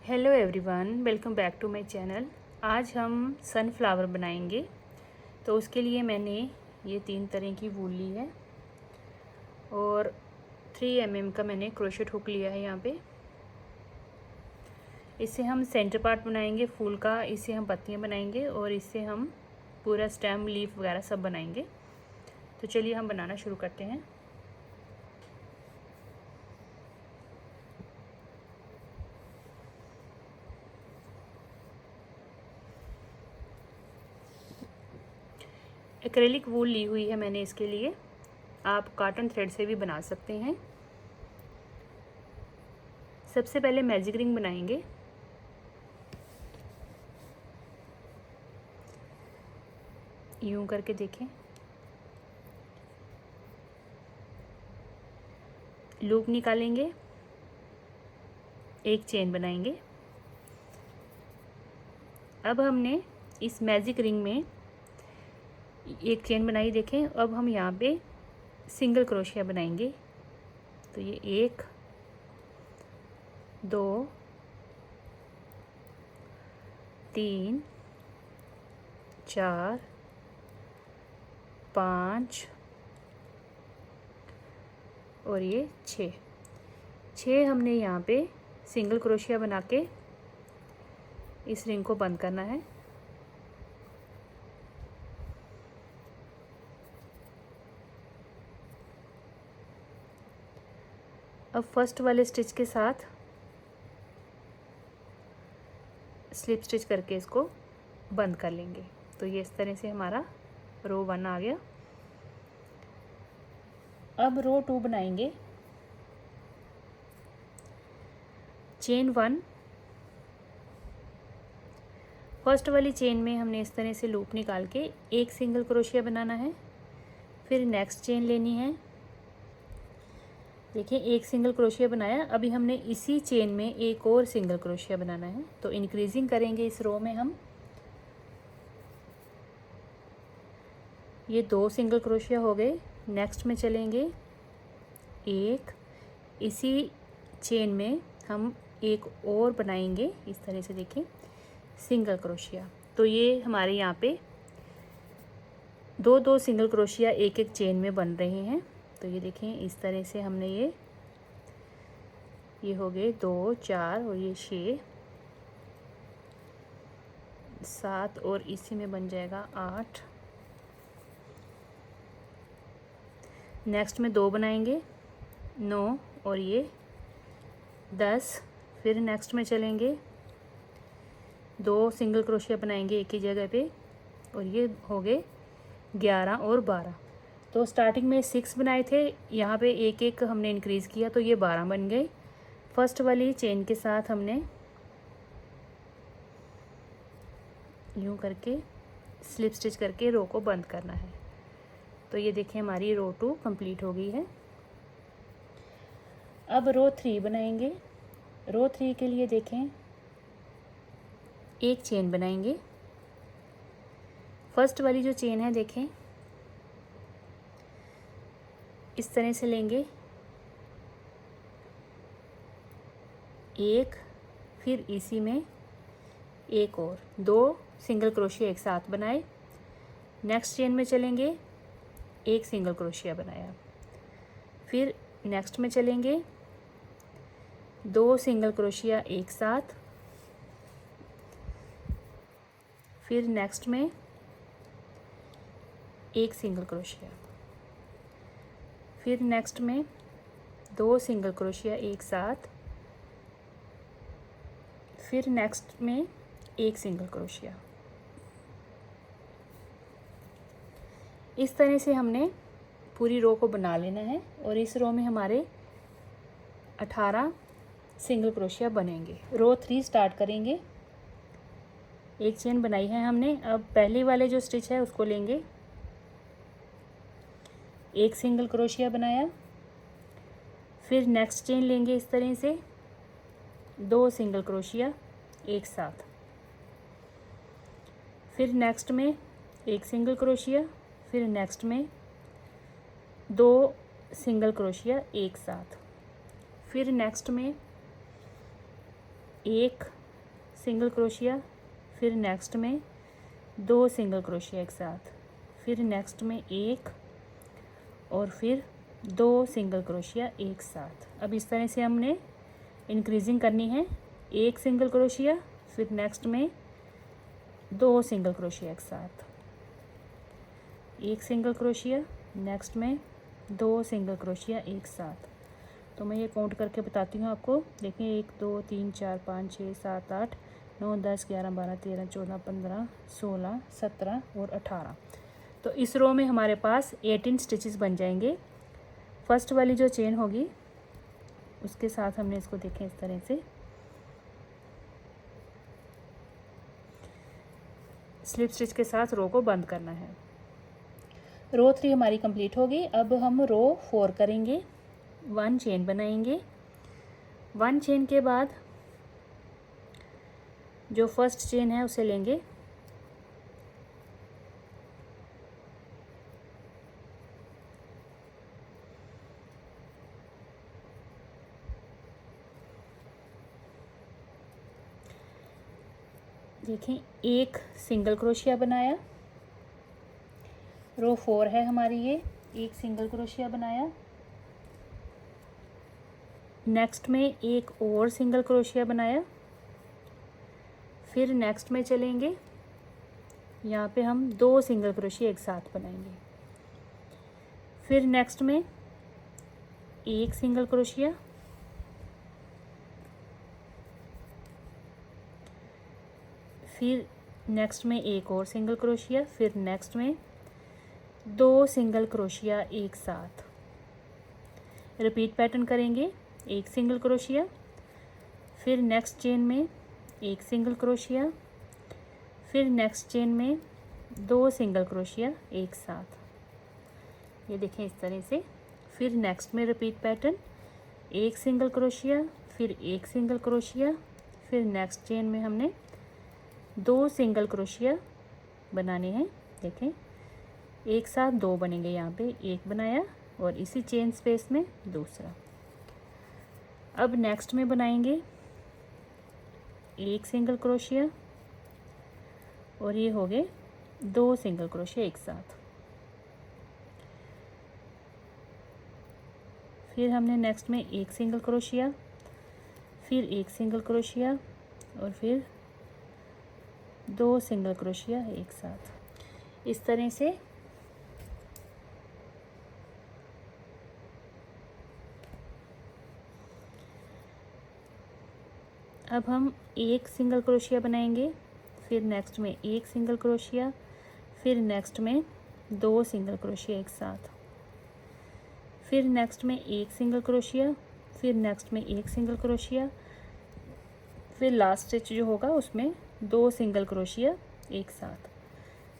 Hello everyone, welcome back to my channel. आज हम sunflower बनाएंगे। तो उसके लिए मैंने ये 3 तरह की वूल ली है और 3 mm का मैंने क्रोशेट हुक लिया है यहाँ पे। इससे हम सेंटर पार्ट बनाएंगे फूल का, इससे हम पत्तियाँ बनाएंगे और इससे हम पूरा स्टेम लीफ वगैरह सब बनाएंगे। तो चलिए हम बनाना शुरू करते हैं। एक्रेलिक वूल ली हुई है मैंने इसके लिए, आप कॉटन थ्रेड से भी बना सकते हैं। सबसे पहले मैजिक रिंग बनाएंगे। यूं करके देखें, लूप निकालेंगे, एक चेन बनाएंगे। अब हमने इस मैजिक रिंग में एक चेन बनाई, देखें। अब हम यहाँ पे सिंगल क्रोशिया बनाएंगे। तो ये 1 2 3 4 5 और ये 6 हमने यहाँ पे सिंगल क्रोशिया बना के इस रिंग को बंद करना है। अब फर्स्ट वाले स्टिच के साथ स्लिप स्टिच करके इसको बंद कर लेंगे। तो ये इस तरह से हमारा रो 1 आ गया। अब रो 2 बनाएंगे। चेन 1, फर्स्ट वाली चेन में हमने इस तरह से लूप निकाल के एक सिंगल क्रोशिया बनाना है। फिर नेक्स्ट चेन लेनी है। देखिए, एक सिंगल क्रोशिया बनाया। अभी हमने इसी चेन में एक और सिंगल क्रोशिया बनाना है। तो इंक्रीजिंग करेंगे इस रो में हम। ये 2 सिंगल क्रोशिया हो गए। नेक्स्ट में चलेंगे, एक इसी चेन में हम एक और बनाएंगे इस तरह से, देखें, सिंगल क्रोशिया। तो ये हमारे यहाँ पे 2 सिंगल क्रोशिया एक एक चेन में बन रहे हैं। तो ये देखें, इस तरह से हमने ये हो गए 2 4 और ये 6 7 और इसी में बन जाएगा 8। नेक्स्ट में 2 बनाएंगे, 9 और ये 10। फिर नेक्स्ट में चलेंगे, 2 सिंगल क्रोशिया बनाएंगे एक ही जगह पे और ये हो गए 11 और 12। तो स्टार्टिंग में 6 बनाए थे, यहाँ पे एक एक हमने इंक्रीज़ किया तो ये 12 बन गए। फर्स्ट वाली चेन के साथ हमने यूँ करके स्लिप स्टिच करके रो को बंद करना है। तो ये देखें, हमारी रो 2 कंप्लीट हो गई है। अब रो 3 बनाएंगे। रो 3 के लिए देखें, एक चेन बनाएंगे। फर्स्ट वाली जो चेन है, देखें, इस तरह से लेंगे, एक, फिर इसी में एक और 2 सिंगल क्रोशिया एक साथ बनाए। नेक्स्ट चेन में चलेंगे, एक सिंगल क्रोशिया बनाया। फिर नेक्स्ट में चलेंगे, 2 सिंगल क्रोशिया एक साथ। फिर नेक्स्ट में एक सिंगल क्रोशिया। फिर नेक्स्ट में 2 सिंगल क्रोशिया एक साथ। फिर नेक्स्ट में एक सिंगल क्रोशिया। इस तरह से हमने पूरी रो को बना लेना है और इस रो में हमारे 18 सिंगल क्रोशिया बनेंगे। रो 3 स्टार्ट करेंगे। एक चेन बनाई है हमने। अब पहले वाले जो स्टिच है उसको लेंगे, एक सिंगल क्रोशिया बनाया। फिर नेक्स्ट चेन लेंगे इस तरह से, 2 सिंगल क्रोशिया एक साथ। फिर नेक्स्ट में एक सिंगल क्रोशिया। फिर नेक्स्ट में 2 सिंगल क्रोशिया एक साथ। फिर नेक्स्ट में एक सिंगल क्रोशिया, फिर नेक्स्ट में 2 सिंगल क्रोशिया एक साथ, फिर नेक्स्ट में 1 और फिर 2 सिंगल क्रोशिया एक साथ। अब इस तरह से हमने इंक्रीजिंग करनी है। 1 सिंगल क्रोशिया, फिर नेक्स्ट में 2 सिंगल क्रोशिया एक साथ, 1 सिंगल क्रोशिया, नेक्स्ट में 2 सिंगल क्रोशिया एक साथ। तो मैं ये काउंट करके बताती हूँ आपको। देखिए 1 2 3 4 5 6 7 8 9 10 11 12 13 14 15 16 17 और 18। तो इस रो में हमारे पास 18 स्टिचेस बन जाएंगे। फर्स्ट वाली जो चेन होगी उसके साथ हमने इसको देखें इस तरह से स्लिप स्टिच के साथ रो को बंद करना है। रो 3 हमारी कंप्लीट होगी। अब हम रो 4 करेंगे। 1 चेन बनाएंगे। 1 चेन के बाद जो फर्स्ट चेन है उसे लेंगे, देखें 1 सिंगल क्रोशिया बनाया। रो 4 है हमारी, ये 1 सिंगल क्रोशिया बनाया। नेक्स्ट में 1 और सिंगल क्रोशिया बनाया। फिर नेक्स्ट में चलेंगे, यहाँ पे हम 2 सिंगल क्रोशिया एक साथ बनाएंगे। फिर नेक्स्ट में 1 सिंगल क्रोशिया, फिर नेक्स्ट में 1 और सिंगल क्रोशिया, फिर नेक्स्ट में 2 सिंगल क्रोशिया एक साथ। रिपीट पैटर्न करेंगे। 1 सिंगल क्रोशिया, फिर नेक्स्ट चेन में 1 सिंगल क्रोशिया, फिर नेक्स्ट चेन में 2 सिंगल क्रोशिया एक साथ। ये देखें इस तरह से। फिर नेक्स्ट में रिपीट पैटर्न, 1 सिंगल क्रोशिया, फिर 1 सिंगल क्रोशिया, फिर नेक्स्ट चेन में हमने 2 सिंगल क्रोशिया बनाने हैं। देखें एक साथ 2 बनेंगे। यहाँ पे 1 बनाया और इसी चेन स्पेस में दूसरा। अब नेक्स्ट में बनाएंगे 1 सिंगल क्रोशिया और ये हो गए 2 सिंगल क्रोशिया एक साथ। फिर हमने नेक्स्ट में 1 सिंगल क्रोशिया, फिर 1 सिंगल क्रोशिया और फिर 2 सिंगल क्रोशिया एक साथ। इस तरह से अब हम 1 सिंगल क्रोशिया बनाएंगे, फिर नेक्स्ट में 1 सिंगल क्रोशिया, फिर नेक्स्ट में 2 सिंगल क्रोशिया एक साथ, फिर नेक्स्ट में 1 सिंगल क्रोशिया, फिर नेक्स्ट में 1 सिंगल क्रोशिया, फिर लास्ट स्टिच जो होगा उसमें 2 सिंगल क्रोशिया एक साथ।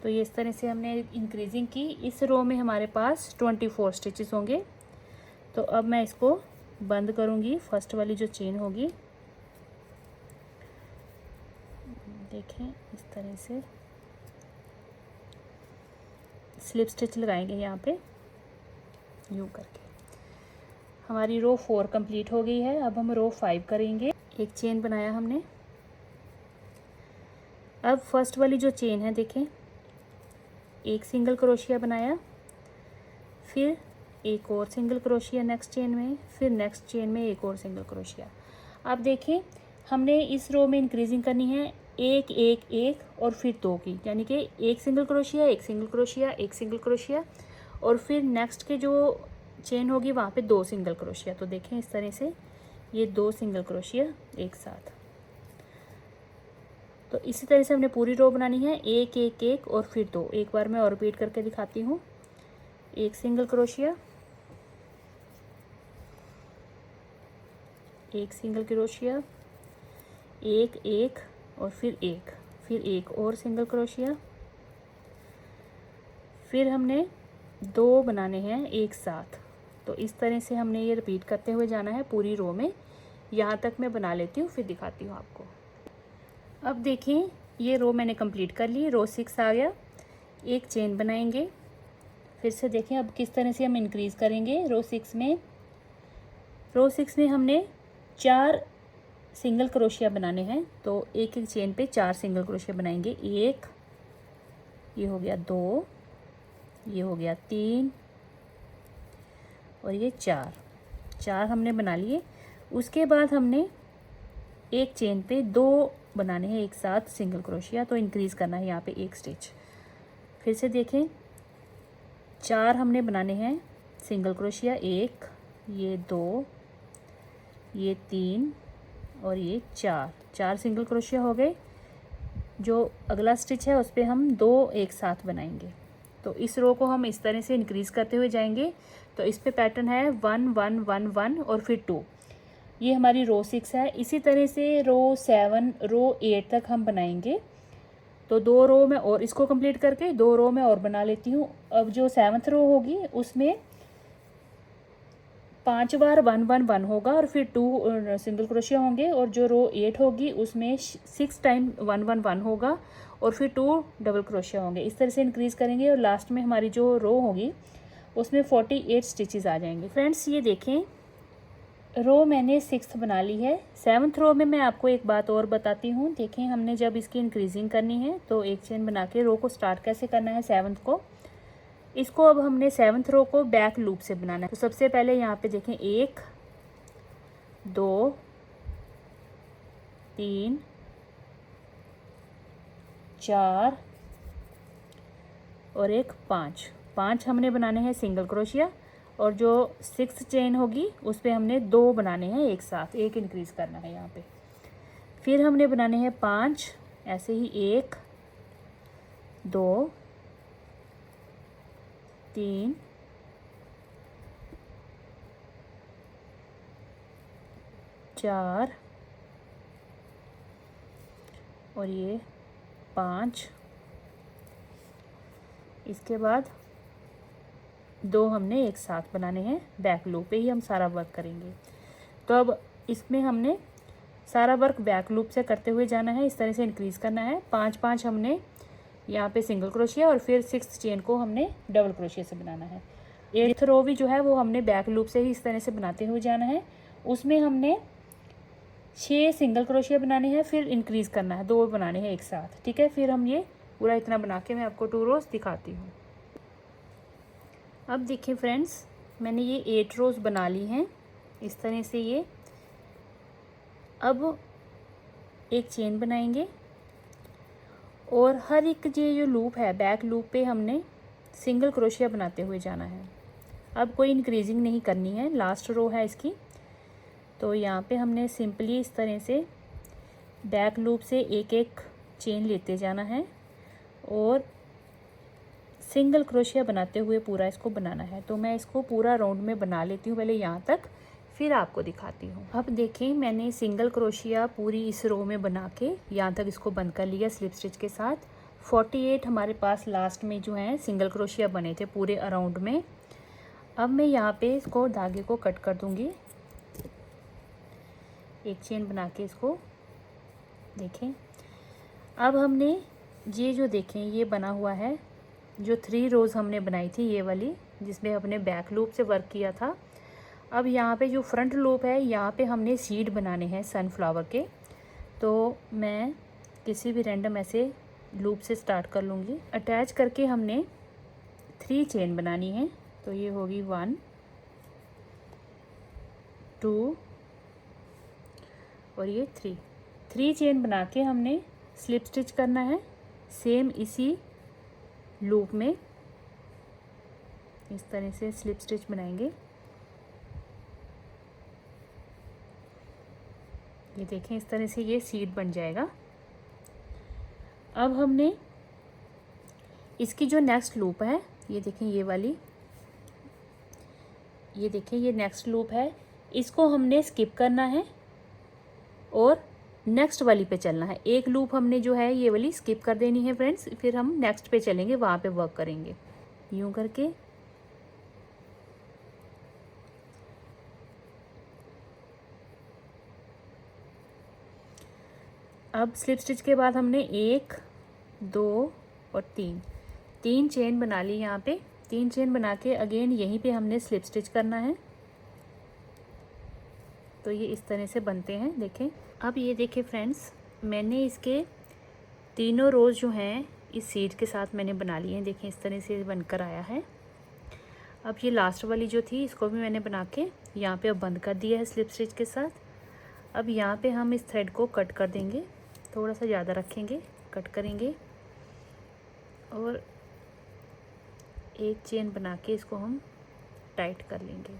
तो ये इस तरह से हमने इंक्रीजिंग की। इस रो में हमारे पास 24 स्टिचेस होंगे। तो अब मैं इसको बंद करूँगी। फर्स्ट वाली जो चेन होगी, देखें इस तरह से स्लिप स्टिच लगाएंगे यहाँ पे यूँ करके। हमारी रो 4 कंप्लीट हो गई है। अब हम रो 5 करेंगे। 1 चेन बनाया हमने। अब फर्स्ट वाली जो चेन है देखें, 1 सिंगल क्रोशिया बनाया, फिर 1 और सिंगल क्रोशिया नेक्स्ट चेन में, फिर नेक्स्ट चेन में 1 और सिंगल क्रोशिया। अब देखें हमने इस रो में इंक्रीजिंग करनी है 1 1 1 और फिर 2 की, यानी कि 1 single crochet, 1 single crochet, 1 single crochet और फिर नेक्स्ट के जो चेन होगी वहाँ पे 2 सिंगल क्रोशिया। तो देखें इस तरह से ये 2 सिंगल क्रोशिया एक साथ। तो इसी तरह से हमने पूरी रो बनानी है। 1 1 1 और फिर 2। एक बार मैं और रिपीट करके दिखाती हूँ। 1 सिंगल क्रोशिया, 1 सिंगल क्रोशिया, 1 1 और फिर 1, फिर 1 और सिंगल क्रोशिया, फिर हमने 2 बनाने हैं एक साथ। तो इस तरह से हमने ये रिपीट करते हुए जाना है पूरी रो में। यहाँ तक मैं बना लेती हूँ, फिर दिखाती हूँ आपको। अब देखिए ये रो मैंने कंप्लीट कर ली। रो 6 आ गया। 1 चेन बनाएंगे। फिर से देखें अब किस तरह से हम इंक्रीज़ करेंगे। रो 6 में हमने 4 सिंगल क्रोशिया बनाने हैं तो एक एक चेन पे 4 सिंगल क्रोशिया बनाएंगे। 1, ये हो गया 2, ये हो गया 3 और ये 4 हमने बना लिए। उसके बाद हमने एक चेन पे 2 बनाने हैं एक साथ सिंगल क्रोशिया, तो इंक्रीज़ करना है यहाँ पे 1 स्टिच। फिर से देखें, 4 हमने बनाने हैं सिंगल क्रोशिया, 1, ये 2, ये 3 और ये 4 सिंगल क्रोशिया हो गए। जो अगला स्टिच है उस पर हम 2 एक साथ बनाएंगे। तो इस रो को हम इस तरह से इंक्रीज़ करते हुए जाएंगे। तो इस पे पैटर्न है 1 1 1 1 और फिर 2। ये हमारी रो 6 है। इसी तरह से रो 7 रो 8 तक हम बनाएंगे। तो 2 रो में और इसको कंप्लीट करके 2 रो में और बना लेती हूँ। अब जो 7th रो होगी उसमें 5 बार 1 1 1 होगा और फिर 2 सिंगल क्रोशिया होंगे। और जो रो 8 होगी उसमें 6 टाइम 1 1 1 होगा और फिर 2 डबल क्रोशिया होंगे। इस तरह से इंक्रीज़ करेंगे और लास्ट में हमारी जो रो होगी उसमें 48 स्टिचेस आ जाएंगे। फ्रेंड्स ये देखें, रो मैंने 6th बना ली है। 7th रो में मैं आपको एक बात और बताती हूँ। देखें, हमने जब इसकी इंक्रीजिंग करनी है तो एक चेन बना के रो को स्टार्ट कैसे करना है 7th को। इसको अब हमने 7th रो को बैक लूप से बनाना है। तो सबसे पहले यहाँ पे देखें 1 2 3 4 और एक 5 हमने बनाने हैं सिंगल क्रोशिया। और जो 6th चेन होगी उस पर हमने 2 बनाने हैं एक साथ, 1 इंक्रीज़ करना है यहाँ पे। फिर हमने बनाने हैं 5, ऐसे ही 1 2 3 4 और ये 5। इसके बाद 2 हमने एक साथ बनाने हैं। बैक लूप पे ही हम सारा वर्क करेंगे। तो अब इसमें हमने सारा वर्क बैक लूप से करते हुए जाना है। इस तरह से इंक्रीज़ करना है। 5 5 हमने यहाँ पे सिंगल क्रोशिया और फिर 6th चेन को हमने डबल क्रोशिया से बनाना है। 8th रो भी जो है वो हमने बैक लूप से ही इस तरह से बनाते हुए जाना है। उसमें हमने 6 सिंगल क्रोशिया बनाने हैं, फिर इंक्रीज़ करना है, 2 बनाने हैं एक साथ। ठीक है, फिर हम ये पूरा इतना बना के मैं आपको 2 रोज़ दिखाती हूँ। अब देखिए फ्रेंड्स, मैंने ये 8 रोज़ बना ली हैं इस तरह से। ये अब एक चेन बनाएंगे और हर एक जो लूप है बैक लूप पे हमने सिंगल क्रोशिया बनाते हुए जाना है। अब कोई इंक्रीजिंग नहीं करनी है, लास्ट रो है इसकी। तो यहाँ पे हमने सिंपली इस तरह से बैक लूप से एक एक चेन लेते जाना है और सिंगल क्रोशिया बनाते हुए पूरा इसको बनाना है। तो मैं इसको पूरा राउंड में बना लेती हूँ पहले यहाँ तक, फिर आपको दिखाती हूँ। अब देखें, मैंने सिंगल क्रोशिया पूरी इस रो में बना के यहाँ तक इसको बंद कर लिया स्लिप स्टिच के साथ। 48 हमारे पास लास्ट में जो है सिंगल क्रोशिया बने थे पूरे अराउंड में। अब मैं यहाँ पे इसको धागे को कट कर दूँगी, एक चेन बना के इसको। देखें, अब हमने ये जो देखें ये बना हुआ है, जो 3 रोज़ हमने बनाई थी ये वाली, जिसमें हमने बैक लूप से वर्क किया था। अब यहाँ पे जो फ्रंट लूप है यहाँ पे हमने सीड बनाने हैं सनफ्लावर के। तो मैं किसी भी रैंडम ऐसे लूप से स्टार्ट कर लूँगी। अटैच करके हमने 3 चेन बनानी है। तो ये होगी 1 2 और ये 3 चेन बना के हमने स्लिप स्टिच करना है सेम इसी लूप में। इस तरह से स्लिप स्टिच बनाएंगे। ये देखें, इस तरह से ये सीड बन जाएगा। अब हमने इसकी जो नेक्स्ट लूप है, ये देखें ये वाली, ये देखें ये नेक्स्ट लूप है, इसको हमने स्किप करना है और नेक्स्ट वाली पे चलना है। एक लूप हमने जो है ये वाली स्किप कर देनी है फ्रेंड्स, फिर हम नेक्स्ट पे चलेंगे, वहाँ पे वर्क करेंगे यूँ करके। अब स्लिप स्टिच के बाद हमने 1 2 और 3 चेन बना ली। यहाँ पे 3 चेन बना के अगेन यहीं पे हमने स्लिप स्टिच करना है। तो ये इस तरह से बनते हैं। देखें, अब ये देखिए फ्रेंड्स, मैंने इसके तीनों रोज़ जो हैं इस सीट के साथ मैंने बना लिए हैं। देखें इस तरह से बनकर आया है। अब ये लास्ट वाली जो थी इसको भी मैंने बना के यहाँ पे अब बंद कर दिया है स्लिप स्टिच के साथ। अब यहाँ पे हम इस थ्रेड को कट कर देंगे, थोड़ा सा ज़्यादा रखेंगे, कट करेंगे और एक चेन बना के इसको हम टाइट कर लेंगे।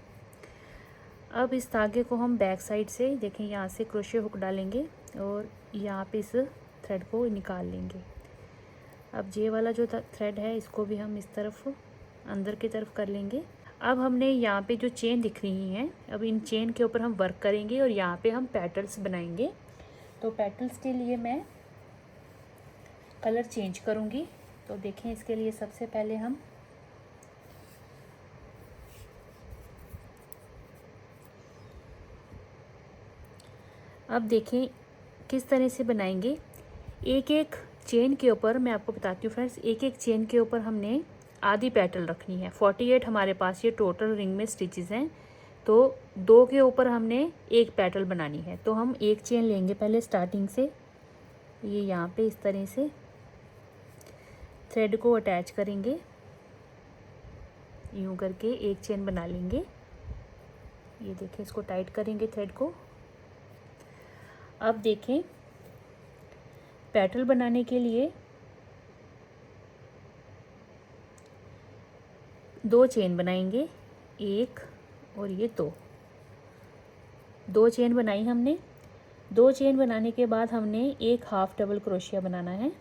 अब इस धागे को हम बैक साइड से देखें यहाँ से क्रोशे हुक डालेंगे और यहाँ पे इस थ्रेड को निकाल लेंगे। अब ये वाला जो थ्रेड है इसको भी हम इस तरफ अंदर की तरफ कर लेंगे। अब हमने यहाँ पे जो चेन दिख रही हैं, अब इन चेन के ऊपर हम वर्क करेंगे और यहाँ पे हम पेटल्स बनाएंगे। तो पेटल्स के लिए मैं कलर चेंज करूँगी। तो देखें इसके लिए सबसे पहले हम अब देखें किस तरह से बनाएंगे। एक एक चेन के ऊपर मैं आपको बताती हूँ फ्रेंड्स, एक एक चेन के ऊपर हमने आधी पेटल रखनी है। 48 हमारे पास ये टोटल रिंग में स्टिचेस हैं, तो 2 के ऊपर हमने एक पेटल बनानी है। तो हम एक चेन लेंगे पहले स्टार्टिंग से, ये यहाँ पे इस तरह से थ्रेड को अटैच करेंगे, यूँ करके एक चेन बना लेंगे। ये देखें इसको टाइट करेंगे थ्रेड को। अब देखें पेटल बनाने के लिए 2 चेन बनाएंगे, एक और ये 2 चेन बनाई हमने। 2 चेन बनाने के बाद हमने एक हाफ डबल क्रोशिया बनाना है।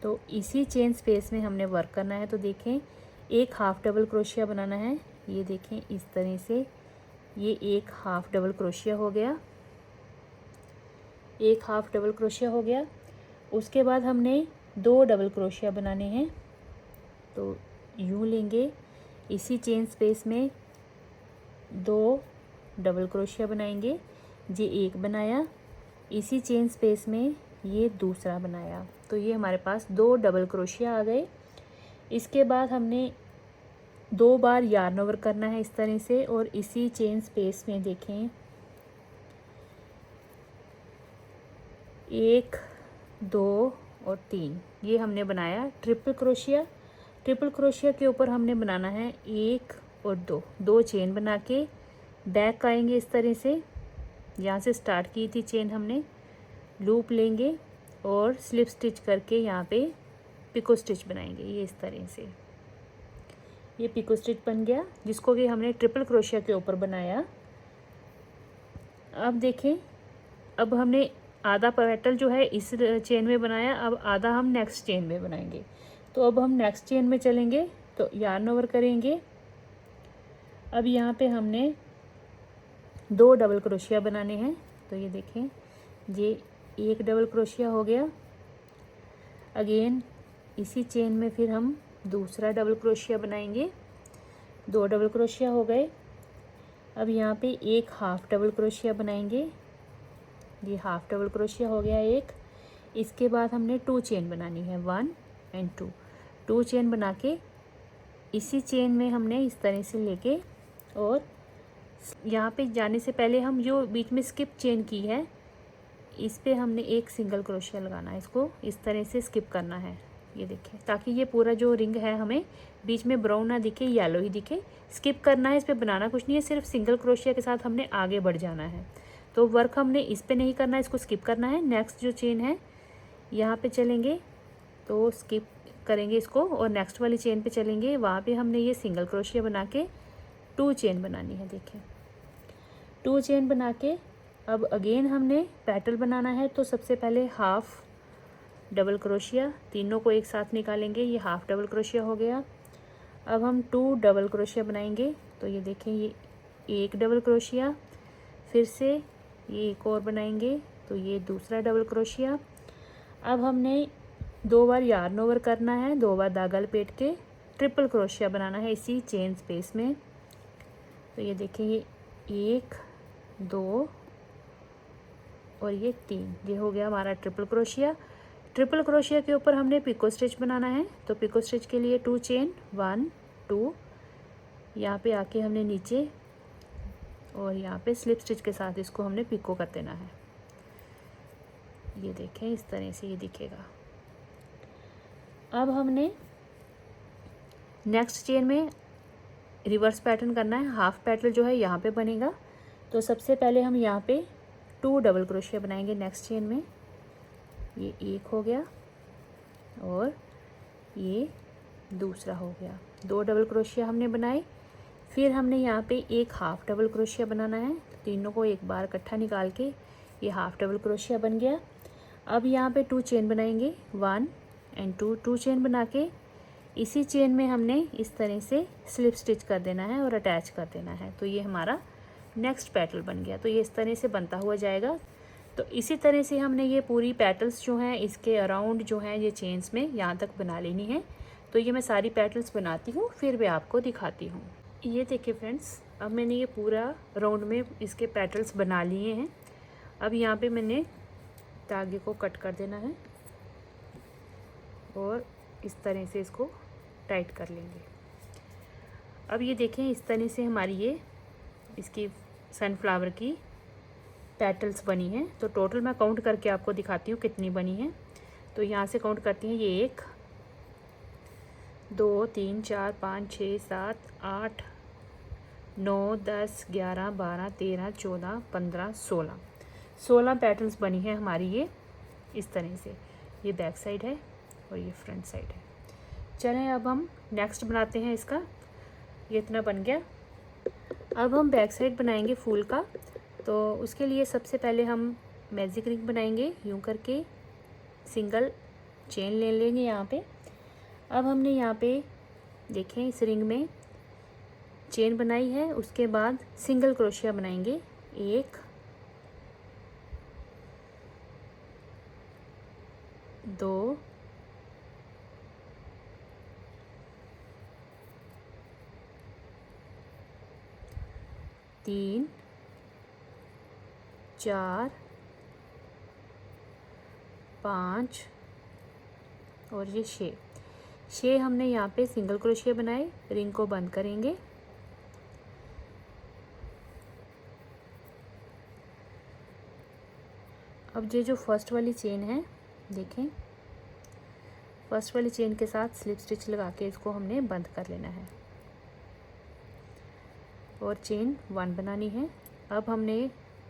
तो इसी चेन स्पेस में हमने वर्क करना है। तो देखें एक हाफ डबल क्रोशिया बनाना है। ये देखें इस तरह से ये एक हाफ डबल क्रोशिया हो गया, एक हाफ डबल क्रोशिया हो गया। उसके बाद हमने 2 डबल क्रोशिया बनाने हैं। तो यूँ लेंगे, इसी चेन स्पेस में 2 डबल क्रोशिया बनाएंगे। ये एक बनाया, इसी चेन स्पेस में ये दूसरा बनाया। तो ये हमारे पास 2 डबल क्रोशिया आ गए। इसके बाद हमने 2 बार यार्न ओवर करना है इस तरह से, और इसी चेन स्पेस में देखें 1 2 और 3 ये हमने बनाया ट्रिपल क्रोशिया। ट्रिपल क्रोशिया के ऊपर हमने बनाना है 1 और 2 चेन बना के बैक आएंगे इस तरह से। यहाँ से स्टार्ट की थी चेन हमने, लूप लेंगे और स्लिप स्टिच करके यहाँ पे पिको स्टिच बनाएंगे। ये इस तरह से ये पिको स्टिच बन गया, जिसको कि हमने ट्रिपल क्रोशिया के ऊपर बनाया। अब देखें, अब हमने आधा पेटल जो है इस चेन में बनाया, अब आधा हम नेक्स्ट चेन में बनाएंगे। तो अब हम नेक्स्ट चेन में चलेंगे, तो यार्न ओवर करेंगे। अब यहाँ पे हमने 2 डबल क्रोशिया बनाने हैं। तो ये देखें ये एक डबल क्रोशिया हो गया। अगेन इसी चेन में फिर हम दूसरा डबल क्रोशिया बनाएंगे, 2 डबल क्रोशिया हो गए। अब यहाँ पे एक हाफ डबल क्रोशिया बनाएंगे, ये हाफ डबल क्रोशिया हो गया एक। इसके बाद हमने 2 चेन बनानी है, 1 एंड 2 चेन बना के इसी चेन में हमने इस तरह से लेके, और यहाँ पे जाने से पहले हम जो बीच में स्किप चेन की है इस पे हमने एक सिंगल क्रोशिया लगाना है, इसको इस तरह से स्किप करना है। ये देखें, ताकि ये पूरा जो रिंग है हमें बीच में ब्राउन ना दिखे, येलो ही दिखे। स्किप करना है, इस पे बनाना कुछ नहीं है, सिर्फ सिंगल क्रोशिया के साथ हमने आगे बढ़ जाना है। तो वर्क हमने इस पे नहीं करना है, इसको स्किप करना है। नेक्स्ट जो चेन है यहाँ पे चलेंगे, तो स्किप करेंगे इसको और नेक्स्ट वाली चेन पे चलेंगे, वहाँ पे हमने ये सिंगल क्रोशिया बना के 2 चेन बनानी है। देखें 2 चेन बना के अब अगेन हमने पेटल बनाना है। तो सबसे पहले हाफ डबल क्रोशिया, तीनों को एक साथ निकालेंगे, ये हाफ डबल क्रोशिया हो गया। अब हम 2 डबल क्रोशिया बनाएंगे। तो ये देखें ये एक डबल क्रोशिया, फिर से ये एक और बनाएंगे, तो ये दूसरा डबल क्रोशिया। अब हमने 2 बार यार्न ओवर करना है, 2 बार धागा लपेट के ट्रिपल क्रोशिया बनाना है इसी चेन स्पेस में। तो ये देखें ये 1 2 और ये 3, ये हो गया हमारा ट्रिपल क्रोशिया। ट्रिपल क्रोशिया के ऊपर हमने पिको स्टिच बनाना है। तो पिको स्टिच के लिए 2 चेन, 1 2, यहाँ पे आके हमने नीचे और यहाँ पे स्लिप स्टिच के साथ इसको हमने पिको कर देना है। ये देखें इस तरह से ये दिखेगा। अब हमने नेक्स्ट चेन में रिवर्स पैटर्न करना है। हाफ पैटर्न जो है यहाँ पे बनेगा। तो सबसे पहले हम यहाँ पे 2 डबल क्रोशिया बनाएंगे नेक्स्ट चेन में। ये एक हो गया और ये दूसरा हो गया। 2 डबल क्रोशिया हमने बनाए। फिर हमने यहाँ पे एक हाफ डबल क्रोशिया बनाना है। तो तीनों को एक बार इकट्ठा निकाल के ये हाफ डबल क्रोशिया बन गया। अब यहाँ पे 2 चेन बनाएंगे, 1 एंड 2 चेन बना के इसी चेन में हमने इस तरह से स्लिप स्टिच कर देना है और अटैच कर देना है। तो ये हमारा नेक्स्ट पेटल बन गया। तो ये इस तरह से बनता हुआ जाएगा। तो इसी तरह से हमने ये पूरी पेटल्स जो हैं इसके अराउंड जो हैं ये चेन्स में यहाँ तक बना लेनी है। तो ये मैं सारी पेटल्स बनाती हूँ फिर भी आपको दिखाती हूँ। ये देखिए फ्रेंड्स, अब मैंने ये पूरा राउंड में इसके पेटल्स बना लिए हैं। अब यहाँ पे मैंने धागे को कट कर देना है और इस तरह से इसको टाइट कर लेंगे। अब ये देखें इस तरह से हमारी ये इसकी सनफ्लावर की पेटल्स बनी हैं। तो टोटल मैं काउंट करके आपको दिखाती हूँ कितनी बनी हैं। तो यहाँ से काउंट करती हैं, ये 1 2 3 4 5 6 7 8 9 10 11 12 13 14 15 16 पेटल्स बनी हैं हमारी ये इस तरह से। ये बैक साइड है और ये फ्रंट साइड है। चलें अब हम नेक्स्ट बनाते हैं इसका। ये इतना बन गया। अब हम बैक साइड बनाएंगे फूल का। तो उसके लिए सबसे पहले हम मैजिक रिंग बनाएंगे। यूँ करके सिंगल चेन ले लेंगे यहाँ पे। अब हमने यहाँ पे देखें इस रिंग में चेन बनाई है, उसके बाद सिंगल क्रोशिया बनाएंगे। 1 2 3 4 5 और ये 6 हमने यहाँ पे सिंगल क्रोशिया बनाए। रिंग को बंद करेंगे। अब ये जो फर्स्ट वाली चेन है देखें, फर्स्ट वाली चेन के साथ स्लिप स्टिच लगा के इसको हमने बंद कर लेना है और चेन 1 बनानी है। अब हमने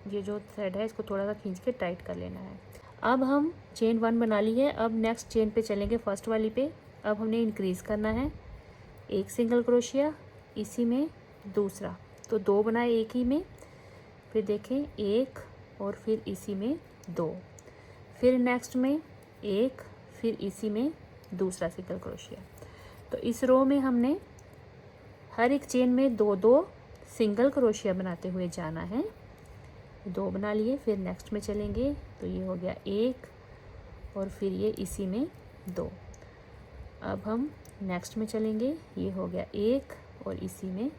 ये जो थ्रेड है इसको थोड़ा सा खींच के टाइट कर लेना है। अब हम चेन 1 बना ली है। अब नेक्स्ट चेन पे चलेंगे, फर्स्ट वाली पे। अब हमने इंक्रीज़ करना है। 1 सिंगल क्रोशिया, इसी में दूसरा, तो 2 बनाए एक ही में। फिर देखें 1 और फिर इसी में 2, फिर नेक्स्ट में 1, फिर इसी में दूसरा सिंगल क्रोशिया। तो इस रो में हमने हर एक चेन में 2 सिंगल क्रोशिया बनाते हुए जाना है। 2 बना लिए। फिर नेक्स्ट में चलेंगे तो ये हो गया 1 और फिर ये इसी में 2। अब हम नेक्स्ट में चलेंगे, ये हो गया 1 और इसी में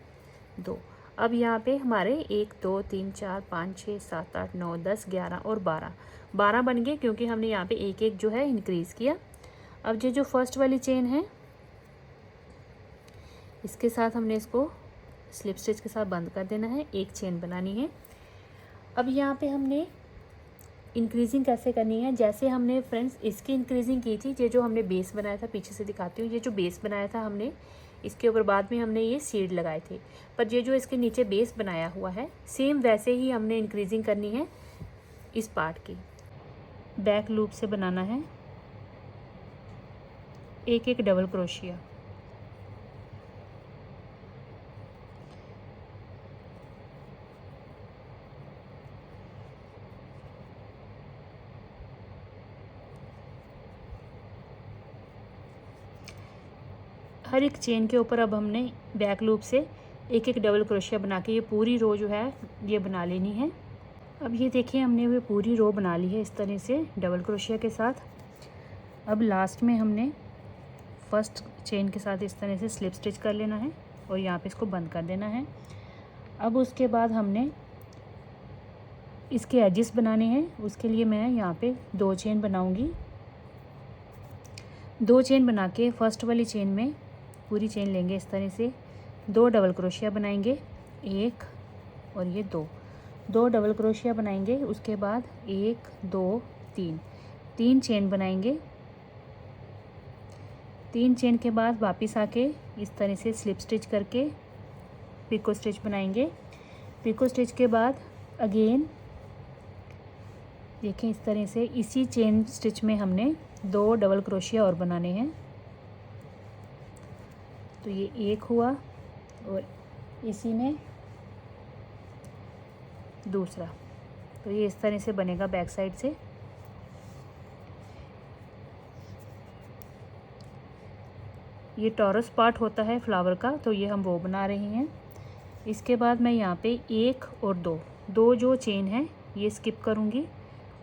2। अब यहाँ पे हमारे 1 2 3 4 5 6 7 8 9 10 11 और 12 बन गए, क्योंकि हमने यहाँ पे एक एक जो है इंक्रीज़ किया। अब ये जो फर्स्ट वाली चेन है इसके साथ हमने इसको स्लिप स्टिच के साथ बंद कर देना है। एक चेन बनानी है। अब यहाँ पे हमने इंक्रीजिंग कैसे करनी है, जैसे हमने फ्रेंड्स इसकी इंक्रीजिंग की थी। ये जो हमने बेस बनाया था, पीछे से दिखाती हूँ, ये जो बेस बनाया था हमने, इसके ऊपर बाद में हमने ये सीड लगाए थे। पर ये जो इसके नीचे बेस बनाया हुआ है सेम वैसे ही हमने इंक्रीजिंग करनी है इस पार्ट की। बैक लूप से बनाना है एक डबल क्रोशिया। हर एक चेन के ऊपर अब हमने बैक लूप से एक डबल क्रोशिया बना के ये पूरी रो जो है ये बना लेनी है। अब ये देखिए हमने ये पूरी रो बना ली है इस तरह से डबल क्रोशिया के साथ। अब लास्ट में हमने फर्स्ट चेन के साथ इस तरह से स्लिप स्टिच कर लेना है और यहाँ पे इसको बंद कर देना है। अब उसके बाद हमने इसके एजेस बनाने हैं। उसके लिए मैं यहाँ पे 2 चेन बनाऊँगी। 2 चेन बना के फर्स्ट वाली चेन में पूरी चेन लेंगे इस तरह से, 2 डबल क्रोशिया बनाएंगे, 1 और ये 2 2 डबल क्रोशिया बनाएंगे। उसके बाद 1 2 3 3 चेन बनाएंगे। 3 चेन के बाद वापस आके इस तरह से स्लिप स्टिच करके पिको स्टिच बनाएंगे। पिको स्टिच के बाद अगेन देखें इस तरह से इसी चेन स्टिच में हमने 2 डबल क्रोशिया और बनाने हैं। तो ये 1 हुआ और इसी में दूसरा। तो ये इस तरह से बनेगा बैक साइड से। ये टॉरस पार्ट होता है फ्लावर का, तो ये हम वो बना रहे हैं। इसके बाद मैं यहाँ पे 1 और 2 जो चेन है ये स्किप करूँगी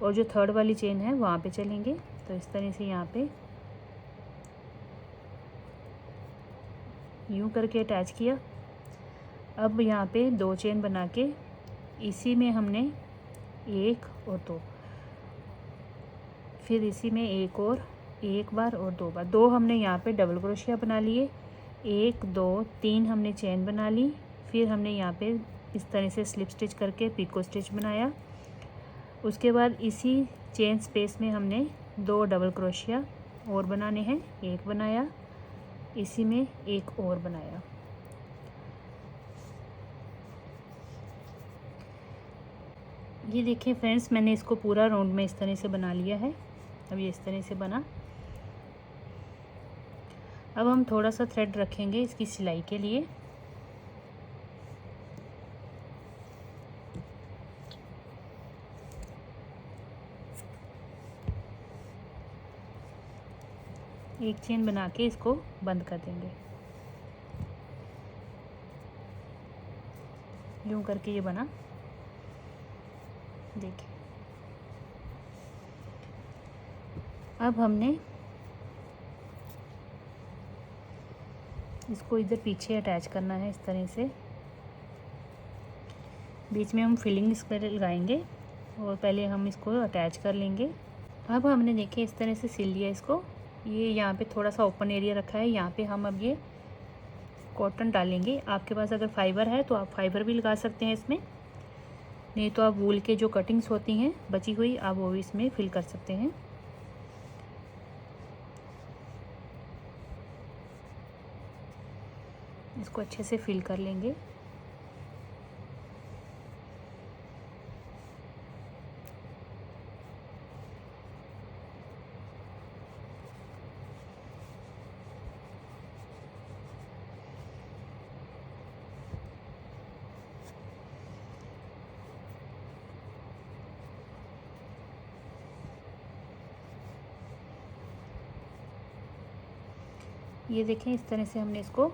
और जो थर्ड वाली चेन है वहाँ पे चलेंगे। तो इस तरह से यहाँ पे यूँ करके अटैच किया। अब यहाँ पे 2 चेन बना के इसी में हमने 1 और 2, फिर इसी में 1 और 1 बार और 2 बार, 2 हमने यहाँ पे डबल क्रोशिया बना लिए। 1 2 3 हमने चेन बना ली। फिर हमने यहाँ पे इस तरह से स्लिप स्टिच करके पिको स्टिच बनाया। उसके बाद इसी चेन स्पेस में हमने 2 डबल क्रोशिया और बनाने हैं। 1 बनाया, इसी में 1 और बनाया। ये देखिए फ्रेंड्स, मैंने इसको पूरा राउंड में इस तरह से बना लिया है। अब ये इस तरह से बना। अब हम थोड़ा सा थ्रेड रखेंगे इसकी सिलाई के लिए। एक चेन बना के इसको बंद कर देंगे। यूं करके ये बना, देखिए। अब हमने इसको इधर पीछे अटैच करना है इस तरह से। बीच में हम फिलिंग इस पर लगाएंगे और पहले हम इसको अटैच कर लेंगे। अब हमने देखिए इस तरह से सिल लिया इसको। ये यहाँ पे थोड़ा सा ओपन एरिया रखा है, यहाँ पे हम अब ये कॉटन डालेंगे। आपके पास अगर फाइबर है तो आप फाइबर भी लगा सकते हैं इसमें, नहीं तो आप वूल के जो कटिंग्स होती हैं बची हुई आप वो भी इसमें फिल कर सकते हैं। इसको अच्छे से फिल कर लेंगे। ये देखें इस तरह से हमने इसको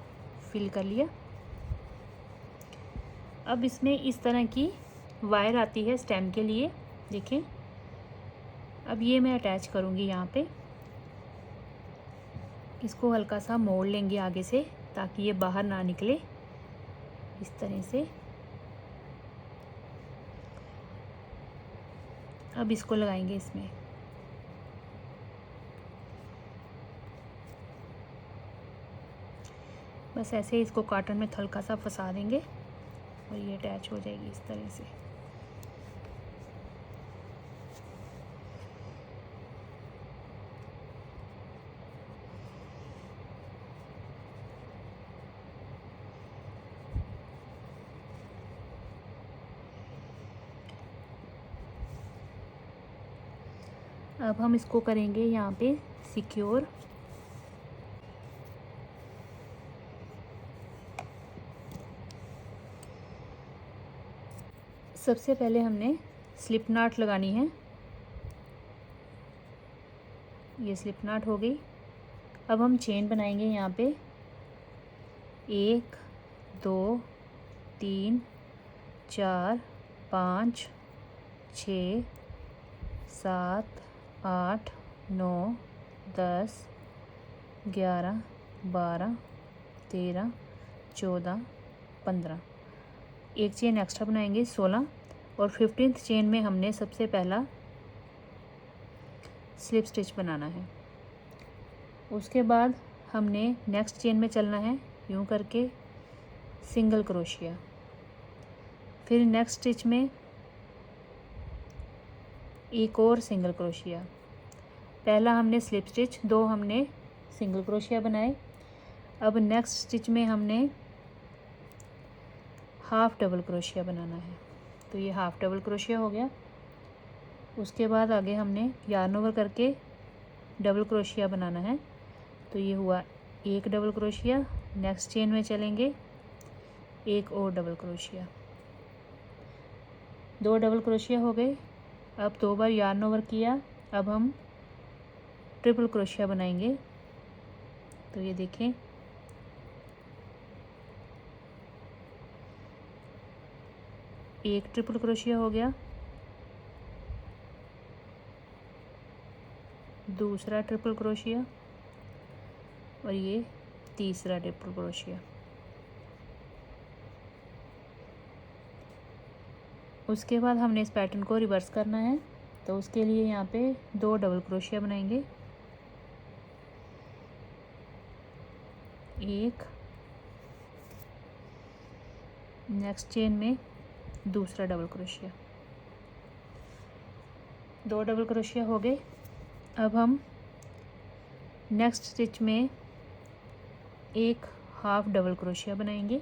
फिल कर लिया। अब इसमें इस तरह की वायर आती है स्टेम के लिए, देखें। अब ये मैं अटैच करूँगी यहाँ पे। इसको हल्का सा मोड़ लेंगे आगे से ताकि ये बाहर ना निकले, इस तरह से। अब इसको लगाएंगे इसमें। बस ऐसे ही इसको कॉटन में हल्का सा फंसा देंगे और ये अटैच हो जाएगी इस तरह से। अब हम इसको करेंगे यहाँ पे सिक्योर। सबसे पहले हमने स्लिप नॉट लगानी है। ये स्लिप नॉट हो गई। अब हम चेन बनाएंगे यहाँ पे 1 2 3 4 5 6 7 8 9 10 11 12 13 14 15। एक चेन एक्स्ट्रा बनाएंगे 16 और 15th चेन में हमने सबसे पहला स्लिप स्टिच बनाना है। उसके बाद हमने नेक्स्ट चेन में चलना है यूँ करके सिंगल क्रोशिया। फिर नेक्स्ट स्टिच में एक और सिंगल क्रोशिया। पहला हमने स्लिप स्टिच, 2 हमने सिंगल क्रोशिया बनाए। अब नेक्स्ट स्टिच में हमने हाफ डबल क्रोशिया बनाना है, तो ये हाफ डबल क्रोशिया हो गया। उसके बाद आगे हमने यार्न ओवर करके डबल क्रोशिया बनाना है, तो ये हुआ एक डबल क्रोशिया। नेक्स्ट चेन में चलेंगे, एक और डबल क्रोशिया, 2 डबल क्रोशिया हो गए। अब 2 बार यार्न ओवर किया। अब हम ट्रिपल क्रोशिया बनाएंगे, तो ये देखें एक ट्रिपल क्रोशिया हो गया, दूसरा ट्रिपल क्रोशिया और ये तीसरा ट्रिपल क्रोशिया। उसके बाद हमने इस पैटर्न को रिवर्स करना है, तो उसके लिए यहाँ पे 2 डबल क्रोशिया बनाएंगे, एक, नेक्स्ट चेन में दूसरा डबल क्रोशिया, 2 डबल क्रोशिया हो गए। अब हम नेक्स्ट स्टिच में एक हाफ डबल क्रोशिया बनाएंगे।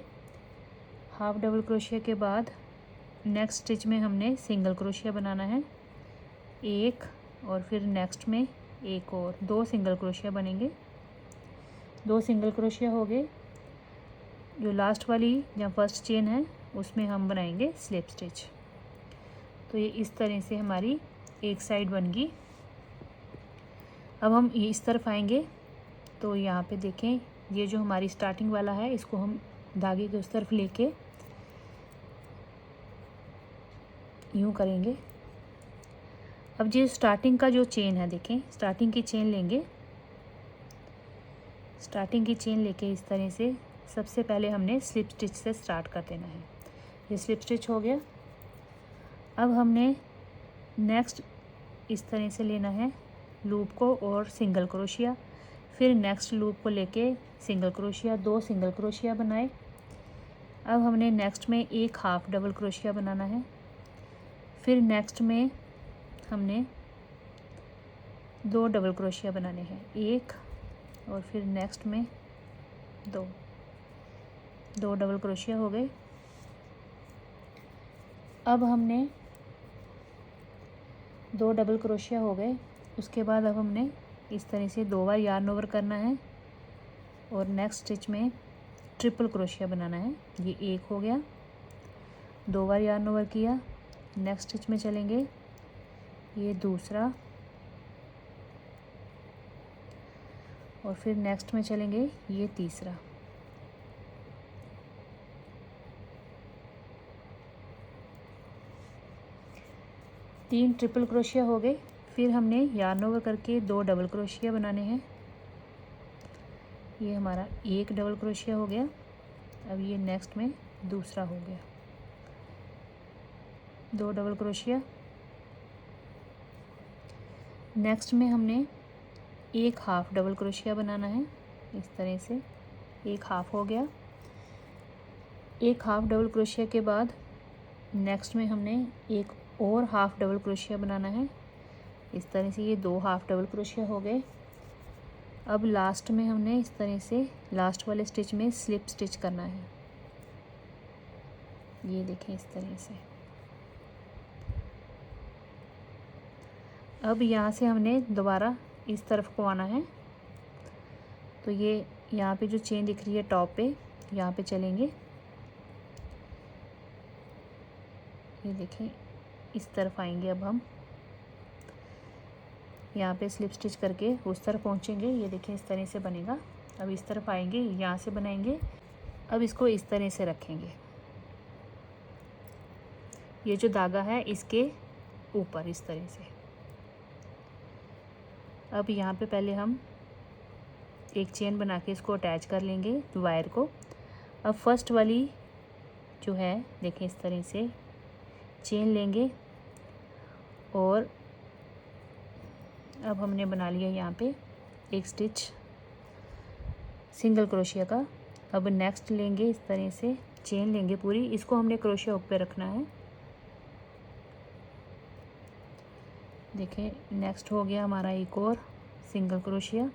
हाफ डबल क्रोशिया के बाद नेक्स्ट स्टिच में हमने सिंगल क्रोशिया बनाना है, एक, और फिर नेक्स्ट में एक और 2 सिंगल क्रोशिया बनेंगे। 2 सिंगल क्रोशिया हो गए। जो लास्ट वाली या फर्स्ट चेन है उसमें हम बनाएंगे स्लिप स्टिच। तो ये इस तरह से हमारी एक साइड बन गई। अब हम ये इस तरफ आएंगे, तो यहाँ पे देखें ये जो हमारी स्टार्टिंग वाला है इसको हम धागे के उस तरफ लेके यूँ करेंगे। अब जो स्टार्टिंग का जो चेन है, देखें स्टार्टिंग की चेन लेंगे, स्टार्टिंग की चेन लेके इस तरह से सबसे पहले हमने स्लिप स्टिच से स्टार्ट कर देना है। ये स्लिप स्टिच हो गया। अब हमने नेक्स्ट इस तरह से लेना है लूप को और सिंगल क्रोशिया, फिर नेक्स्ट लूप को लेके सिंगल क्रोशिया, 2 सिंगल क्रोशिया बनाए। अब हमने नेक्स्ट में एक हाफ डबल क्रोशिया बनाना है, फिर नेक्स्ट में हमने 2 डबल क्रोशिया बनाने हैं, एक, और फिर नेक्स्ट में 2 डबल क्रोशिया हो गए। अब हमने 2 डबल क्रोशिया हो गए। उसके बाद अब हमने इस तरह से 2 बार यार्न ओवर करना है और नेक्स्ट स्टिच में ट्रिपल क्रोशिया बनाना है। ये एक हो गया, 2 बार यार्न ओवर किया, नेक्स्ट स्टिच में चलेंगे, ये दूसरा, और फिर नेक्स्ट में चलेंगे ये तीसरा। तीन ट्रिपल क्रोशिया हो गए। फिर हमने यार्न ओवर करके 2 डबल क्रोशिया बनाने हैं। ये हमारा एक डबल क्रोशिया हो गया। अब ये नेक्स्ट में दूसरा हो गया, 2 डबल क्रोशिया। नेक्स्ट में हमने एक हाफ डबल क्रोशिया बनाना है, इस तरह से एक हाफ हो गया। एक हाफ डबल क्रोशिया के बाद नेक्स्ट में हमने एक और हाफ डबल क्रोशिया बनाना है, इस तरह से ये 2 हाफ डबल क्रोशिया हो गए। अब लास्ट में हमने इस तरह से लास्ट वाले स्टिच में स्लिप स्टिच करना है, ये देखें इस तरह से। अब यहाँ से हमने दोबारा इस तरफ को आना है, तो ये यहाँ पे जो चेन दिख रही है टॉप पे, यहाँ पे चलेंगे, ये देखें इस तरफ आएंगे। अब हम यहाँ पे स्लिप स्टिच करके उस तरफ पहुँचेंगे, ये देखें इस तरह से बनेगा। अब इस तरफ आएंगे, यहाँ से बनाएंगे। अब इसको इस तरह से रखेंगे, ये जो धागा है इसके ऊपर इस तरह से। अब यहाँ पे पहले हम एक चेन बना के इसको अटैच कर लेंगे वायर को। अब फर्स्ट वाली जो है देखें इस तरह से चेन लेंगे और अब हमने बना लिया यहाँ पे एक स्टिच सिंगल क्रोशिया का। अब नेक्स्ट लेंगे इस तरह से चेन लेंगे पूरी, इसको हमने क्रोशिया हुक पे रखना है। देखें नेक्स्ट हो गया हमारा एक और सिंगल क्रोशिया।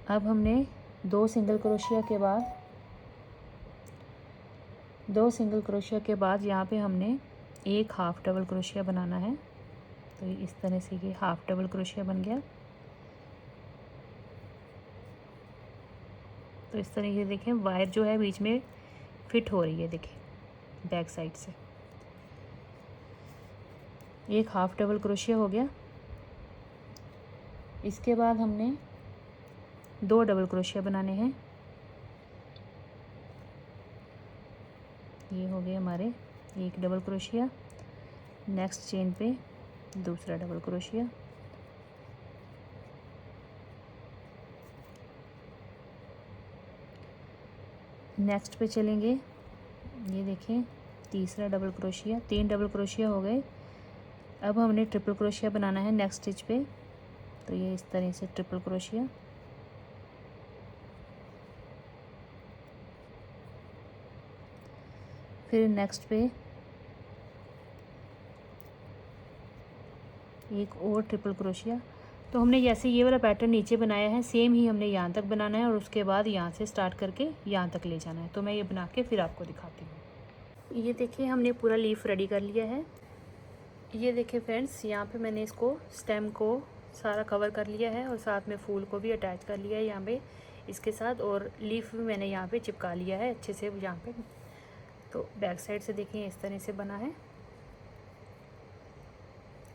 अब हमने 2 सिंगल क्रोशिया के बाद यहाँ पे हमने एक हाफ डबल क्रोशिया बनाना है। तो इस तरह से ये हाफ डबल क्रोशिया बन गया। तो इस तरह से देखें वायर जो है बीच में फिट हो रही है, देखें बैक साइड से। एक हाफ डबल क्रोशिया हो गया। इसके बाद हमने 2 डबल क्रोशिया बनाने हैं। ये हो गए हमारे एक डबल क्रोशिया। नेक्स्ट चेन पे दूसरा डबल क्रोशिया। नेक्स्ट पे चलेंगे, ये देखें तीसरा डबल क्रोशिया। 3 डबल क्रोशिया हो गए। अब हमने ट्रिपल क्रोशिया बनाना है नेक्स्ट स्टिच पे। तो ये इस तरह से ट्रिपल क्रोशिया। फिर नेक्स्ट पे एक और ट्रिपल क्रोशिया। तो हमने जैसे ये वाला पैटर्न नीचे बनाया है सेम ही हमने यहाँ तक बनाना है और उसके बाद यहाँ से स्टार्ट करके यहाँ तक ले जाना है। तो मैं ये बना के फिर आपको दिखाती हूँ। ये देखिए हमने पूरा लीफ रेडी कर लिया है। ये देखिए फ्रेंड्स, यहाँ पे मैंने इसको स्टेम को सारा कवर कर लिया है और साथ में फूल को भी अटैच कर लिया है यहाँ पे इसके साथ, और लीफ भी मैंने यहाँ पे चिपका लिया है अच्छे से यहाँ पे। तो बैक साइड से देखिए इस तरह से बना है,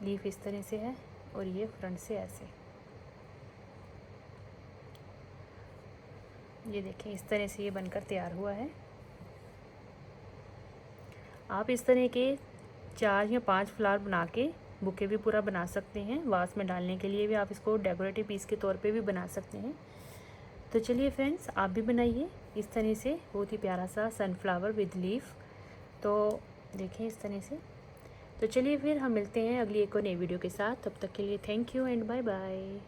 लीफ इस तरह से है और ये फ्रंट से ऐसे। ये देखें इस तरह से ये बनकर तैयार हुआ है। आप इस तरह के 4 या 5 फ्लावर बना के बुके भी पूरा बना सकते हैं। वास में डालने के लिए भी आप इसको डेकोरेटिव पीस के तौर पे भी बना सकते हैं। तो चलिए फ्रेंड्स, आप भी बनाइए इस तरह से बहुत ही प्यारा सा सनफ्लावर विद लीफ। तो देखें इस तरह से। तो चलिए फिर हम मिलते हैं अगली एक और नई वीडियो के साथ। तब तक के लिए thank you and bye bye.